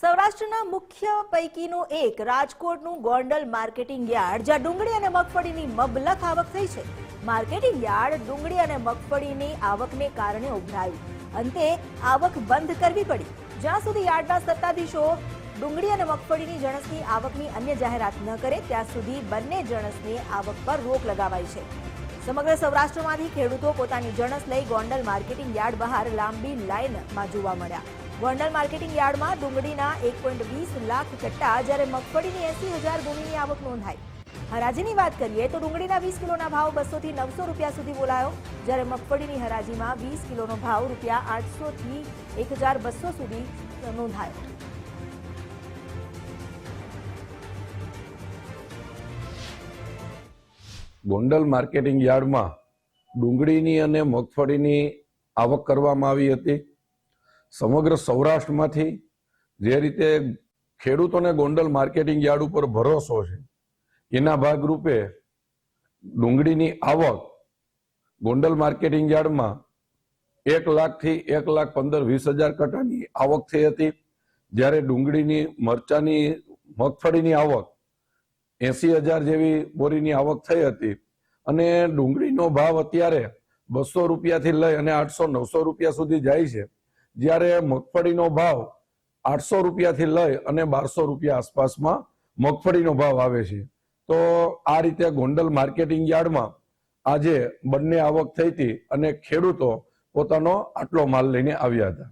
સૌરાષ્ટ્રના મુખ્ય પૈકીનું એક રાજકોટનું ગોંડલ માર્કેટિંગ યાર્ડ, જ્યાં ડુંગળી અને મગફળીની મબલખ આવક થઈ છે. માર્કેટિંગ યાર્ડ ડુંગળી અને મગફળીની આવકને કારણે ઉભરાયું. અંતે આવક બંધ કરવી પડી. જ્યાં સુધી યાર્ડના સત્તાધીશો ડુંગળી અને મગફળીની જણસની આવકની અન્ય જાહેરાત ન કરે ત્યાં સુધી બંને જણસની આવક પર રોક લગાવાઈ છે. સમગ્ર સૌરાષ્ટ્રમાંથી ખેડૂતો પોતાની જણસ લઈ ગોંડલ માર્કેટિંગ યાર્ડ બહાર લાંબી લાઇનમાં જોવા મળ્યા. ગોંડલ માર્કેટિંગ યાર્ડમાં ડુંગળીના 1.20 લાખ કટ્ટા, જ્યારે મગફળીની 80,000 ગુણીની આવક નોંધાઈ. હરાજીની વાત કરીએ તો ડુંગળીના 20 કિલોના ભાવ 200 થી 900 રૂપિયા સુધી બોલાયો, જ્યારે મગફળીની હરાજીમાં 20 કિલોનો ભાવ રૂપિયા 800 થી 1,200 સુધી નોંધાયો. ગોંડલ માર્કેટિંગ યાર્ડમાં ડુંગળીની અને મગફળીની આવક કરવામાં આવી હતી. સમગ્ર સૌરાષ્ટ્રમાંથી જે રીતે ખેડૂતોને ગોંડલ માર્કેટિંગ યાર્ડ ઉપર ભરોસો છે, એના ભાગરૂપે ડુંગળીની આવક ગોંડલ માર્કેટિંગ યાર્ડમાં 1 લાખથી 1,15,20,000 કટ્ટાની આવક થઈ હતી, જ્યારે ડુંગળીની મરચાની મગફળીની આવક 80,000 જેવી બોરીની આવક થઈ હતી. અને ડુંગળીનો ભાવ અત્યારે 200 રૂપિયાથી લઈ અને 800-900 રૂપિયા સુધી જાય છે, જ્યારે મગફળીનો ભાવ 800 રૂપિયાથી લઈ અને 1200 રૂપિયા આસપાસમાં મગફળીનો ભાવ આવે છે. તો આ રીતે ગોંડલ માર્કેટિંગ યાર્ડમાં આજે બંને આવક થઈ હતી અને ખેડૂતો પોતાનો આટલો માલ લઈને આવ્યા હતા.